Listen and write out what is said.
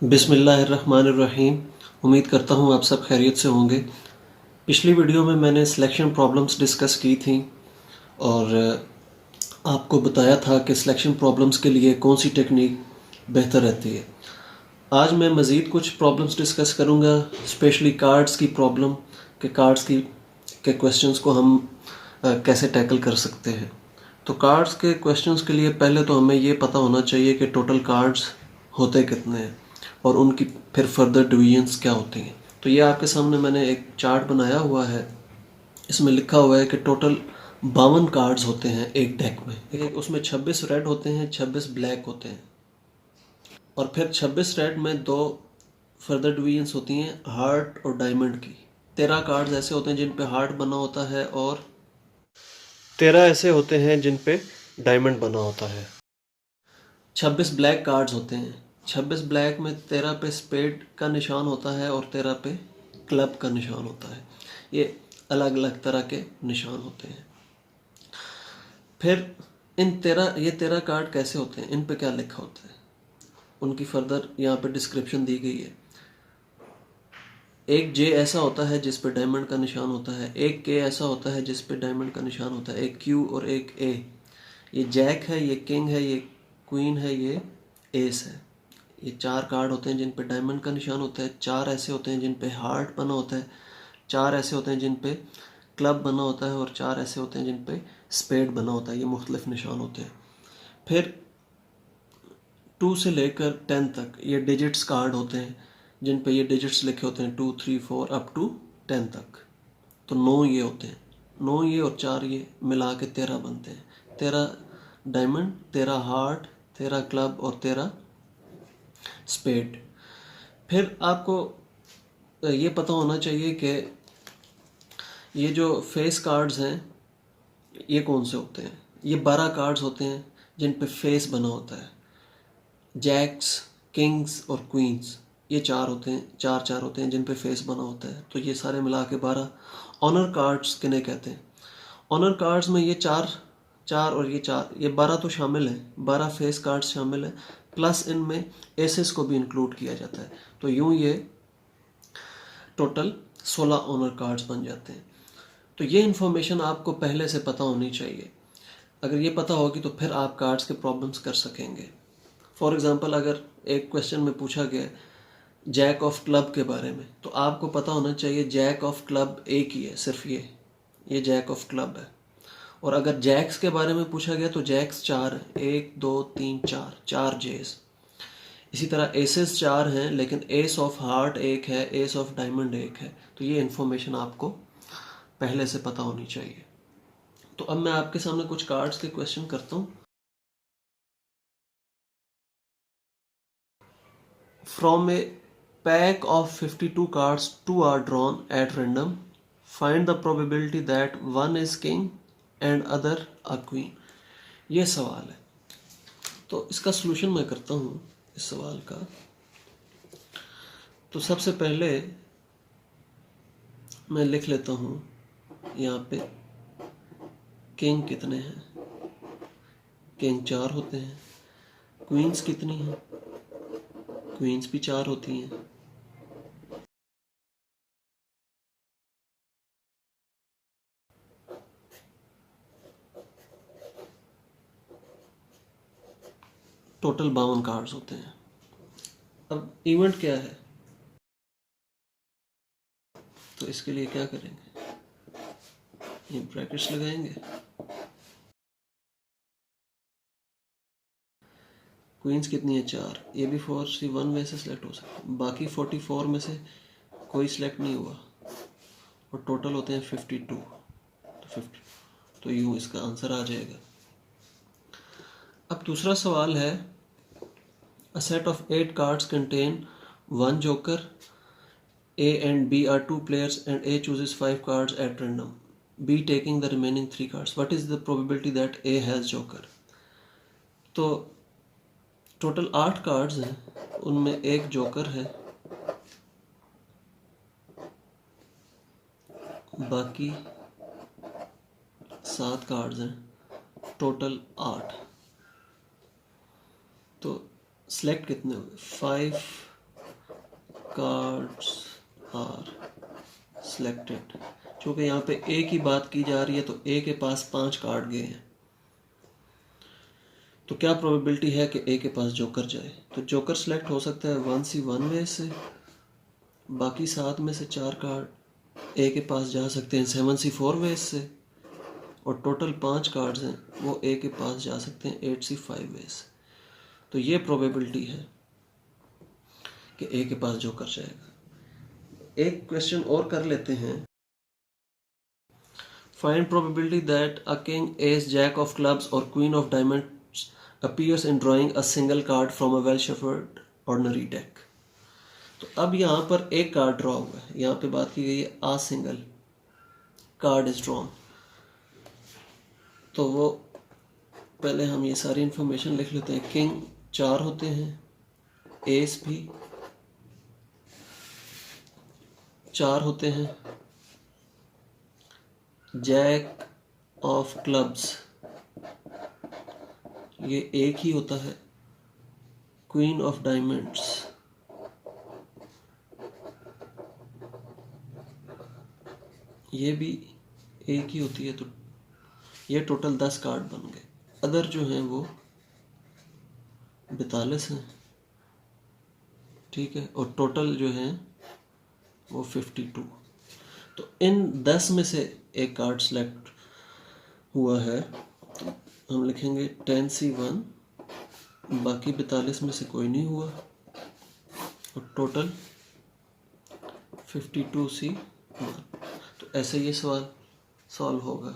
बिस्मिल्लाहिर्रहमानिर्रहीम। उम्मीद करता हूँ आप सब खैरियत से होंगे। पिछली वीडियो में मैंने सिलेक्शन प्रॉब्लम्स डिस्कस की थी और आपको बताया था कि सिलेक्शन प्रॉब्लम्स के लिए कौन सी टेक्निक बेहतर रहती है। आज मैं मज़ीद कुछ प्रॉब्लम्स डिस्कस करूँगा, स्पेशली कार्ड्स की प्रॉब्लम के क्वेश्चंस को हम कैसे टैकल कर सकते हैं। तो कार्ड्स के क्वेश्चंस के लिए पहले तो हमें ये पता होना चाहिए कि टोटल कार्ड्स होते कितने हैं और उनकी फिर फर्दर डिवीजन्स क्या होती हैं। तो ये आपके सामने मैंने एक चार्ट बनाया हुआ है। इसमें लिखा हुआ है कि टोटल 52 कार्ड्स होते हैं एक डेक में। एक उसमें 26 रेड होते हैं, 26 ब्लैक होते हैं और फिर 26 रेड में दो फर्दर डिवीजन्स होती हैं, हार्ट और डायमंड की। 13 कार्ड्स ऐसे होते हैं जिन पे हार्ट बना होता है और 13 ऐसे होते हैं जिन पे डायमंड बना होता है। 26 ब्लैक कार्ड्स होते हैं। 26 ब्लैक में 13 पे स्पेड का निशान होता है और 13 पे क्लब का निशान होता है। ये अलग अलग तरह के निशान होते हैं। फिर ये 13 कार्ड कैसे होते हैं, इन पे क्या लिखा होता है, उनकी फर्दर यहाँ पे डिस्क्रिप्शन दी गई है। एक जे ऐसा होता है जिस पे डायमंड का निशान होता है, एक के ऐसा होता है जिस पे डायमंड का निशान होता है, एक क्यू और एक ए। ये जैक है, ये किंग है, ये क्वीन है, ये एस है। ये 4 कार्ड होते हैं जिन पे डायमंड का निशान होता है, 4 ऐसे होते हैं जिन पे हार्ट बना होता है, 4 ऐसे होते हैं जिन पे क्लब बना होता है और 4 ऐसे होते हैं जिन पे स्पेड बना होता है। ये मुख्तलिफ निशान होते हैं। फिर 2 से लेकर 10 तक ये डिजिट्स कार्ड होते हैं जिन पे ये डिजिट्स लिखे होते हैं, 2 3 4 अप टू 10 तक। तो 9 ये होते हैं, 9 ये और 4 ये मिला के 13 बनते हैं। 13 डायमंड, 13 हार्ट, 13 क्लब और 13 स्पेड। फिर आपको ये पता होना चाहिए कि ये जो फेस कार्ड्स हैं ये कौन से होते हैं। ये 12 कार्ड्स होते हैं जिन पे फेस बना होता है। जैक्स, किंग्स और क्वींस ये 4 होते हैं, 4 होते हैं जिन पे फेस बना होता है। तो ये सारे मिला के 12। ऑनर कार्ड्स किन्हें कहते हैं? ऑनर कार्ड्स में ये 4 और ये 4, ये 12 तो शामिल है, 12 फेस कार्ड्स शामिल है, प्लस इनमें एसेस को भी इंक्लूड किया जाता है। तो यूं ये टोटल 16 ऑनर कार्ड्स बन जाते हैं। तो ये इन्फॉर्मेशन आपको पहले से पता होनी चाहिए। अगर ये पता होगी तो फिर आप कार्ड्स के प्रॉब्लम्स कर सकेंगे। फॉर एग्जांपल अगर एक क्वेश्चन में पूछा गया जैक ऑफ क्लब के बारे में, तो आपको पता होना चाहिए जैक ऑफ क्लब एक ही है, सिर्फ ये जैक ऑफ क्लब है। और अगर जैक्स के बारे में पूछा गया तो जैक्स 4 है, 1 2 3 4 जेस। इसी तरह एसेस 4 हैं लेकिन एस ऑफ हार्ट एक है, एस ऑफ डायमंड एक है। तो ये इन्फॉर्मेशन आपको पहले से पता होनी चाहिए। तो अब मैं आपके सामने कुछ कार्ड्स के क्वेश्चन करता हूँ। From a pack of 52 cards 2 are drawn at random, find the probability that one is king and other a queen. ये सवाल है। तो इसका सलूशन मैं करता हूँ इस सवाल का। तो सबसे पहले मैं लिख लेता हूँ यहाँ पे किंग कितने हैं। किंग 4 होते हैं। क्वींस कितनी हैं? क्वींस भी 4 होती हैं। टोटल 52 कार्ड्स होते हैं। अब इवेंट क्या है, तो इसके लिए क्या करेंगे, ये ब्रैकेट्स लगाएंगे। क्वींस कितनी है? 4। ये भी 4C1 में से सिलेक्ट हो सकता है, बाकी 44 में से कोई सिलेक्ट नहीं हुआ और टोटल होते हैं 52। तो 50, तो यूँ इसका आंसर आ जाएगा। अब दूसरा सवाल है, a set of 8 cards contain 1 joker, A and B are 2 players and A chooses 5 cards at random, B taking the remaining 3 cards. What is the probability that A has joker? तो total 8 cards हैं, उनमें एक joker है, बाकी 7 cards हैं, total 8। तो select कितने हुए? 5 कार्ड्स आर सिलेक्टेड। चूँकि यहाँ पे ए की बात की जा रही है तो ए के पास 5 कार्ड गए हैं, तो क्या प्रोबेबिलिटी है कि ए के पास जोकर जाए? तो जोकर सिलेक्ट हो सकता है 1C1 वे से, बाकी 7 में से 4 कार्ड ए के पास जा सकते हैं 7C4 वे से, और टोटल 5 कार्ड्स हैं वो ए के पास जा सकते हैं 8C5 वे से। तो ये प्रोबेबिलिटी है कि ए के पास जोकर जाएगा। एक क्वेश्चन और कर लेते हैं। Find probability that a king, ace, jack of clubs और queen of diamonds appears in drawing a single card from a well shuffled ordinary deck. तो अब यहाँ पर एक कार्ड ड्रॉ हुआ है, यहाँ पे बात की गई है आ सिंगल कार्ड इज ड्रॉन। तो वो पहले हम ये सारी इंफॉर्मेशन लिख लेते हैं। किंग 4 होते हैं, एस भी 4 होते हैं, जैक ऑफ क्लब्स ये एक ही होता है, क्वीन ऑफ डायमंड्स ये भी एक ही होती है। तो ये टोटल 10 कार्ड बन गए। अदर जो हैं वो 42 हैं, ठीक है, और टोटल जो हैं वो 52। तो इन 10 में से एक कार्ड सेलेक्ट हुआ है, हम लिखेंगे 10C1, बाकी 42 में से कोई नहीं हुआ, और टोटल 52C1। तो ऐसे ये सवाल सॉल्व होगा।